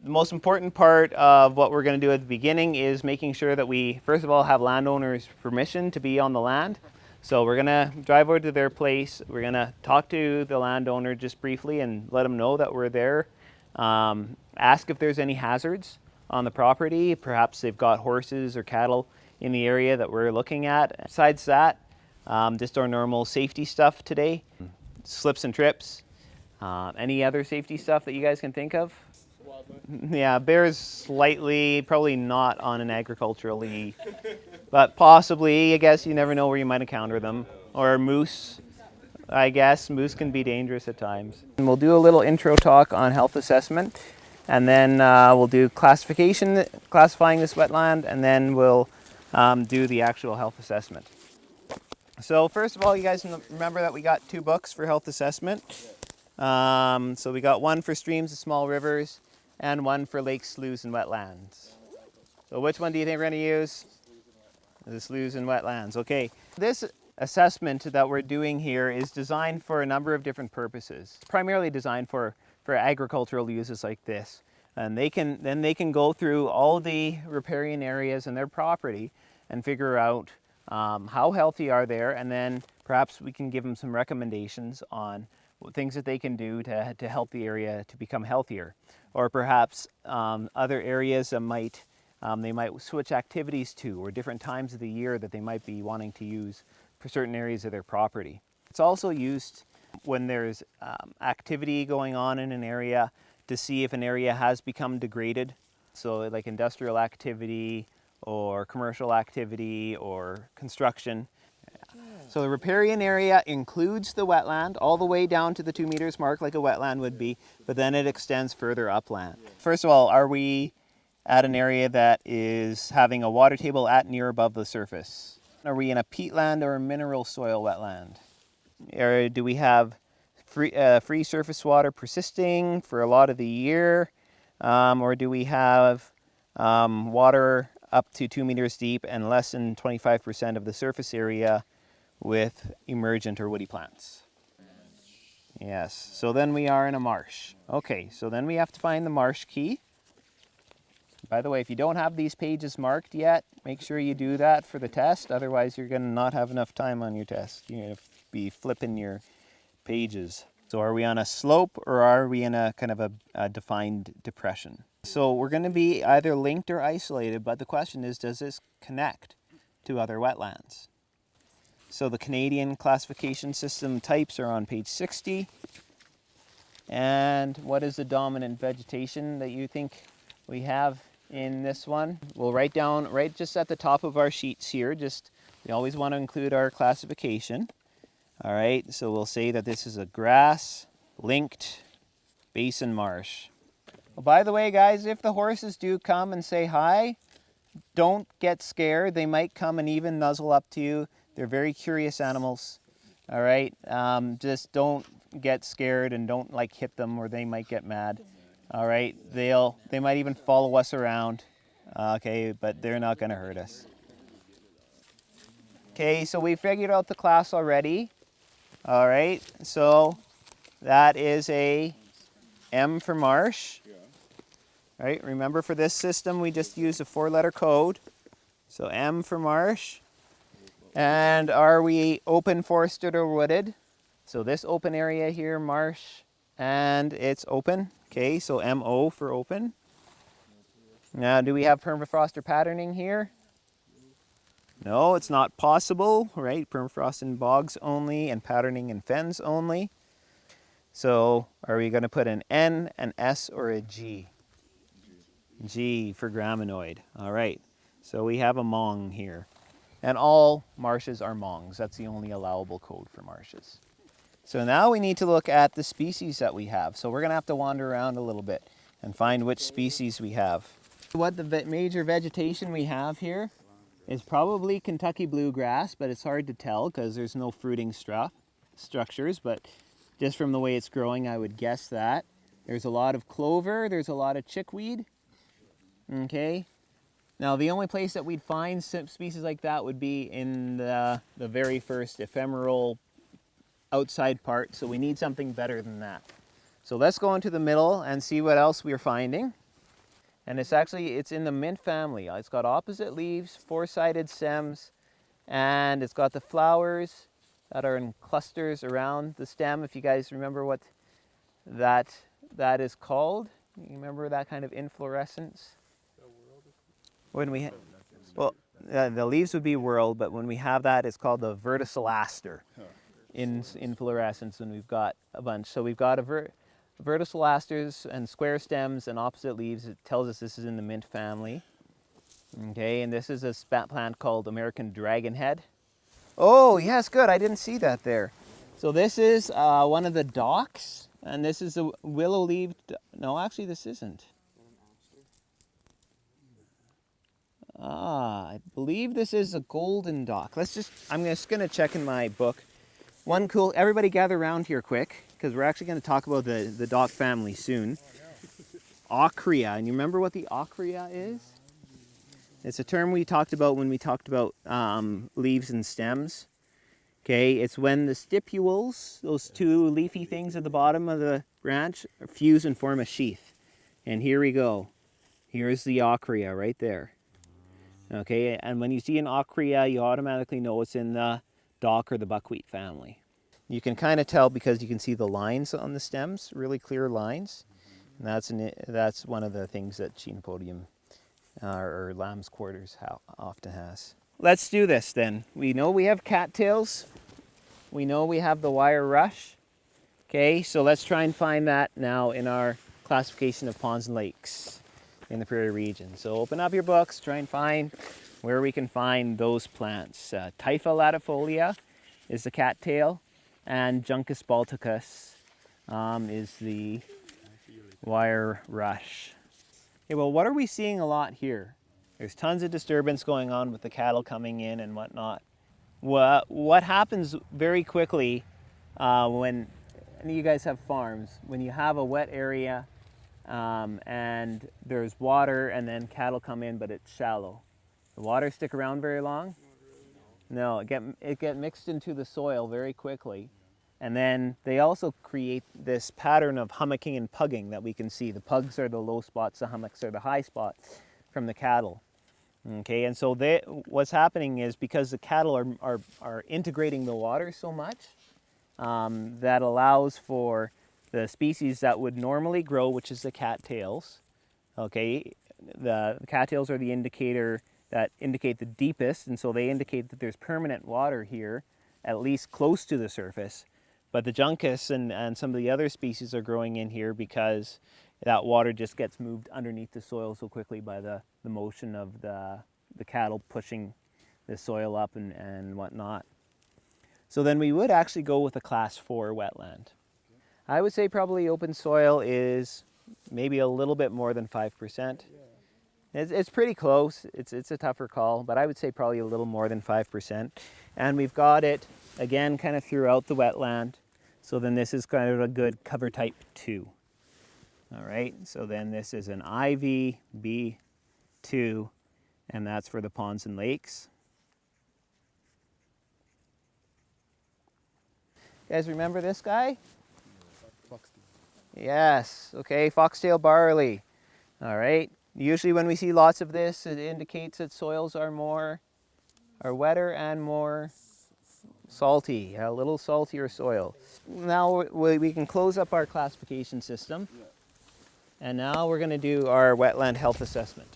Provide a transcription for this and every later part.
The most important part of what we're going to do at the beginning is making sure that we, first of all, have landowners' permission to be on the land. So we're going to drive over to their place. We're going to talk to the landowner just briefly and let them know that we're there. Ask if there's any hazards on the property. Perhaps they've got horses or cattle in the area that we're looking at. Besides that, just our normal safety stuff today. Slips and trips. Any other safety stuff that you guys can think of? Yeah, bears slightly, probably not on an agriculturally, but possibly, I guess you never know where you might encounter them. Or moose, I guess. Moose can be dangerous at times. And we'll do a little intro talk on health assessment, and then we'll do classifying this wetland, and then we'll do the actual health assessment. So first of all, you guys remember that we got 2 books for health assessment. So we got one for streams and small rivers, and one for lakes, sloughs, and wetlands. So which one do you think we're going to use? The sloughs and wetlands. Okay. This assessment that we're doing here is designed for a number of different purposes. It's primarily designed for agricultural uses like this. And they can go through all the riparian areas in their property and figure out how healthy are they, and then perhaps we can give them some recommendations on things that they can do to help the area to become healthier. Or perhaps other areas that they might switch activities to, or different times of the year that they might be wanting to use for certain areas of their property. It's also used when there's activity going on in an area to see if an area has become degraded. So like industrial activity or commercial activity or construction. So the riparian area includes the wetland all the way down to the 2 meters mark like a wetland would be, but then it extends further upland. First of all, are we at an area that is having a water table at, near, above the surface? Are we in a peatland or a mineral soil wetland? Or do we have free surface water persisting for a lot of the year? Or do we have water up to 2 meters deep and less than 25% of the surface area with emergent or woody plants? Yes, so then we are in a marsh. Okay, so then we have to find the Marsh Key. By the way, if you don't have these pages marked yet, make sure you do that for the test. Otherwise, you're going to not have enough time on your test. You're going to be flipping your pages. So are we on a slope, or are we in a kind of a defined depression? So we're going to be either linked or isolated, but the question is, does this connect to other wetlands? So the Canadian classification system types are on page 60. And what is the dominant vegetation that you think we have in this one? We'll write down right just at the top of our sheets here. We always want to include our classification. All right, so we'll say that this is a grass-linked basin marsh. Well, by the way, guys, if the horses do come and say hi, don't get scared. They might come and even nuzzle up to you. They're very curious animals. All right, just don't get scared and don't hit them, or they might get mad. All right, they might even follow us around. Okay, but they're not going to hurt us. Okay, so we figured out the class already. All right, so that is a M for marsh. Right, remember for this system we just used a 4-letter code. So M for marsh. And are we open, forested, or wooded? So this open area here, marsh, and it's open. Okay, so MO for open. Now, do we have permafrost or patterning here? No, it's not possible, right? Permafrost in bogs only, and patterning in fens only. So are we going to put an N, an S, or a G? G for graminoid. All right, so we have a mong here. And all marshes are mongs. That's the only allowable code for marshes. So now we need to look at the species that we have. So we're going to have to wander around a little bit and find which species we have. What the major vegetation we have here is probably Kentucky bluegrass, but it's hard to tell because there's no fruiting structures. But just from the way it's growing, I would guess that. There's a lot of clover. There's a lot of chickweed. Okay. Now, the only place that we'd find species like that would be in the very first ephemeral outside part, so we need something better than that. So let's go into the middle and see what else we're finding. And it's in the mint family. It's got opposite leaves, four-sided stems, and it's got the flowers that are in clusters around the stem. If you guys remember what that is called, you remember that kind of inflorescence? When we well, the leaves would be whorled, but when we have that, it's called the verticillester in inflorescence, and we've got a bunch. So we've got verticillasters and square stems and opposite leaves. It tells us this is in the mint family. Okay, and this is a plant called American dragonhead. Oh, yes, good. I didn't see that there. So this is one of the docks, and this is a willow-leaved. No, actually, this isn't. I believe this is a golden dock. I'm just going to check in my book. Everybody gather around here quick, because we're actually going to talk about the dock family soon. Ochrea, and you remember what the ochrea is? It's a term we talked about when we talked about leaves and stems. Okay, it's when the stipules, those two leafy things at the bottom of the branch, fuse and form a sheath. And here we go. Here's the ochrea right there. Okay, and when you see an ochrea, you automatically know it's in the dock or the buckwheat family. You can kind of tell because you can see the lines on the stems, really clear lines. And that's one of the things that Chenopodium or lamb's quarters often has. Let's do this then. We know we have cattails. We know we have the wire rush. Okay, so let's try and find that now in our classification of ponds and lakes in the prairie region. So open up your books, try and find where we can find those plants. Typha latifolia is the cattail, and Juncus balticus is the wire rush. Okay, well, what are we seeing a lot here? There's tons of disturbance going on with the cattle coming in and whatnot. What happens very quickly when any of you guys have farms, when you have a wet area and there's water and then cattle come in, but it's shallow. The water stick around very long? No, it get mixed into the soil very quickly. And then they also create this pattern of hummocking and pugging that we can see. The pugs are the low spots, the hummocks are the high spots from the cattle. Okay, and so what's happening is because the cattle are integrating the water so much, that allows for the species that would normally grow, which is the cattails. Okay, the cattails are the indicator that indicate the deepest, and so they indicate that there's permanent water here, at least close to the surface. But the juncus and some of the other species are growing in here because that water just gets moved underneath the soil so quickly by the motion of the cattle pushing the soil up and whatnot. So then we would actually go with a class 4 wetland. I would say probably open soil is maybe a little bit more than 5%. It's pretty close. It's a tougher call, but I would say probably a little more than 5%. And we've got it, again, kind of throughout the wetland. So then this is kind of a good cover type 2. All right, so then this is an IVB2, and that's for the ponds and lakes. You guys remember this guy? Foxtail. Yes, okay, foxtail barley. All right, usually when we see lots of this, it indicates that soils are wetter and more salty, a little saltier soil. Now we can close up our classification system. And now we're going to do our wetland health assessment,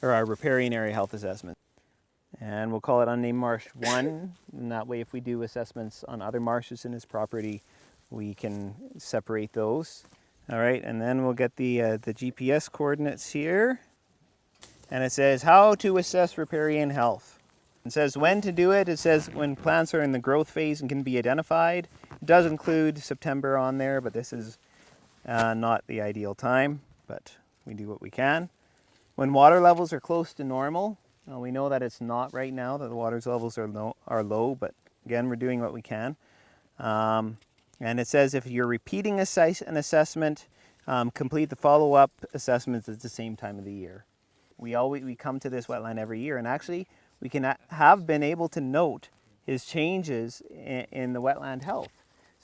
or our riparian area health assessment. And we'll call it unnamed marsh 1, and that way if we do assessments on other marshes in his property, we can separate those. All right, and then we'll get the GPS coordinates here. And it says how to assess riparian health. It says when to do it. It says when plants are in the growth phase and can be identified. It does include September on there, but this is not the ideal time, but we do what we can. When water levels are close to normal, we know that it's not right now, that the water levels are low, but again, we're doing what we can. And it says if you're repeating an assessment, complete the follow-up assessments at the same time of the year. We come to this wetland every year, and actually we have been able to note his changes in the wetland health.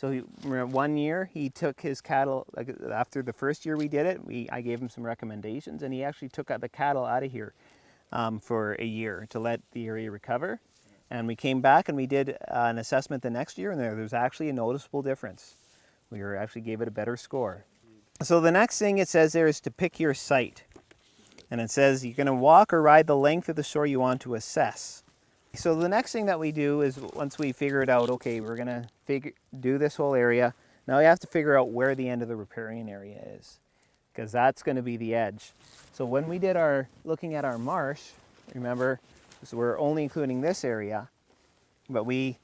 So remember 1 year he took his cattle, like after the first year we did it, I gave him some recommendations, and he actually took the cattle out of here for a year to let the area recover. And we came back and we did an assessment the next year, and there's actually a noticeable difference. We actually gave it a better score. So the next thing it says there is to pick your site. And it says you're going to walk or ride the length of the shore you want to assess. So the next thing that we do is, once we figure it out, okay, we're going to do this whole area. Now we have to figure out where the end of the riparian area is, because that's going to be the edge. So when we did looking at our marsh, remember, so we're only including this area, but when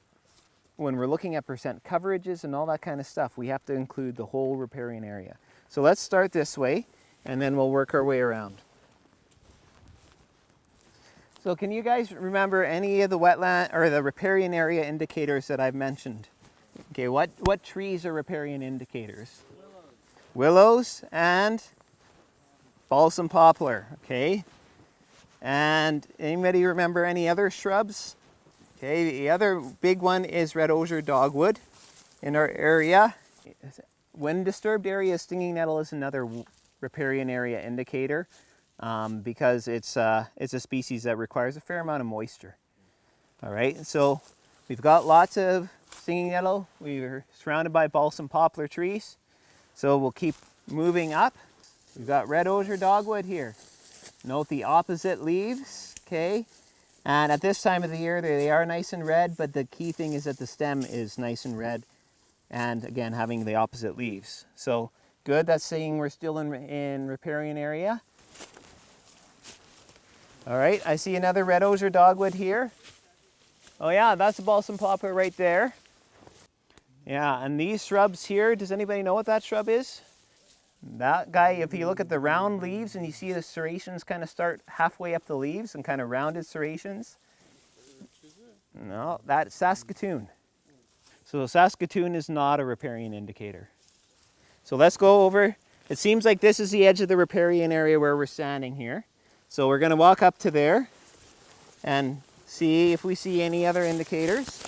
we're looking at percent coverages and all that kind of stuff, we have to include the whole riparian area. So let's start this way, and then we'll work our way around. So can you guys remember any of the wetland or the riparian area indicators that I've mentioned? Okay, what trees are riparian indicators? Willows and balsam poplar, okay? And anybody remember any other shrubs? Okay, the other big one is red osier dogwood in our area. When disturbed area, stinging nettle is another riparian area indicator. Because it's a species that requires a fair amount of moisture. All right, so we've got lots of stinging nettle. We're surrounded by balsam poplar trees. So we'll keep moving up. We've got red osier dogwood here. Note the opposite leaves, okay? And at this time of the year, they are nice and red, but the key thing is that the stem is nice and red. And again, having the opposite leaves. So good, that's saying we're still in riparian area. All right, I see another red osier dogwood here. Oh yeah, that's a balsam poplar right there. Yeah, and these shrubs here, does anybody know what that shrub is? That guy, if you look at the round leaves and you see the serrations kind of start halfway up the leaves and kind of rounded serrations. No, that's Saskatoon. So Saskatoon is not a riparian indicator. So let's go over. It seems like this is the edge of the riparian area where we're standing here. So we're going to walk up to there and see if we see any other indicators.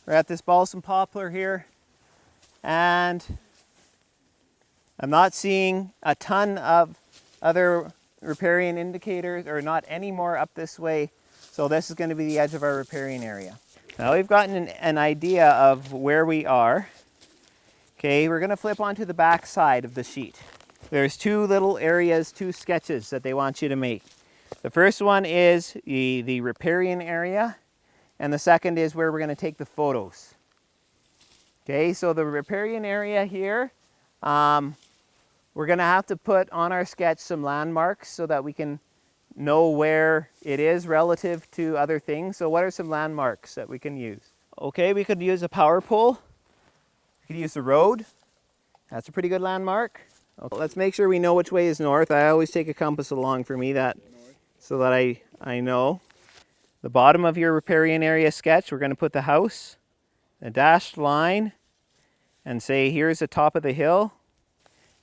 We're at this balsam poplar here, and I'm not seeing a ton of other riparian indicators, or not any more up this way. So this is going to be the edge of our riparian area. Now we've gotten an idea of where we are. Okay, we're going to flip onto the back side of the sheet. There's two little areas, two sketches that they want you to make. The first one is the riparian area, and the second is where we're going to take the photos. Okay, so the riparian area here, we're going to have to put on our sketch some landmarks so that we can know where it is relative to other things. So what are some landmarks that we can use? Okay, we could use a power pole. We could use the road. That's a pretty good landmark. Okay, let's make sure we know which way is north. I always take a compass along for me so that I know. The bottom of your riparian area sketch, we're going to put the house, a dashed line, and say here's the top of the hill.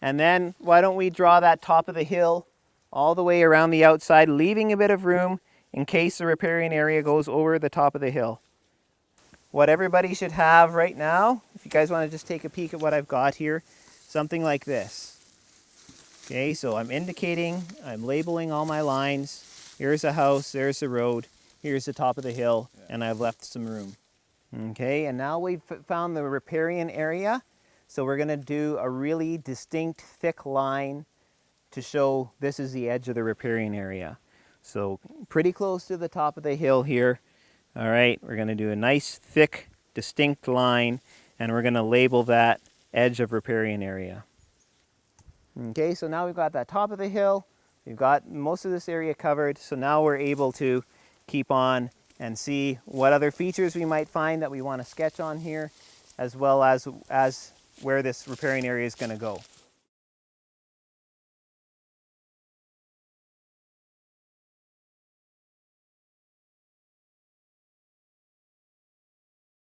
And then why don't we draw that top of the hill all the way around the outside, leaving a bit of room in case the riparian area goes over the top of the hill. What everybody should have right now, if you guys want to just take a peek at what I've got here, something like this. Okay, so I'm labeling all my lines. Here's a house, there's the road, here's the top of the hill, and I've left some room. Okay, and now we've found the riparian area. So we're going to do a really distinct thick line to show this is the edge of the riparian area. So pretty close to the top of the hill here. All right, we're going to do a nice thick distinct line, and we're going to label that edge of riparian area. Okay, so now we've got that top of the hill. We've got most of this area covered. So now we're able to keep on and see what other features we might find that we want to sketch on here, as well as where this riparian area is going to go.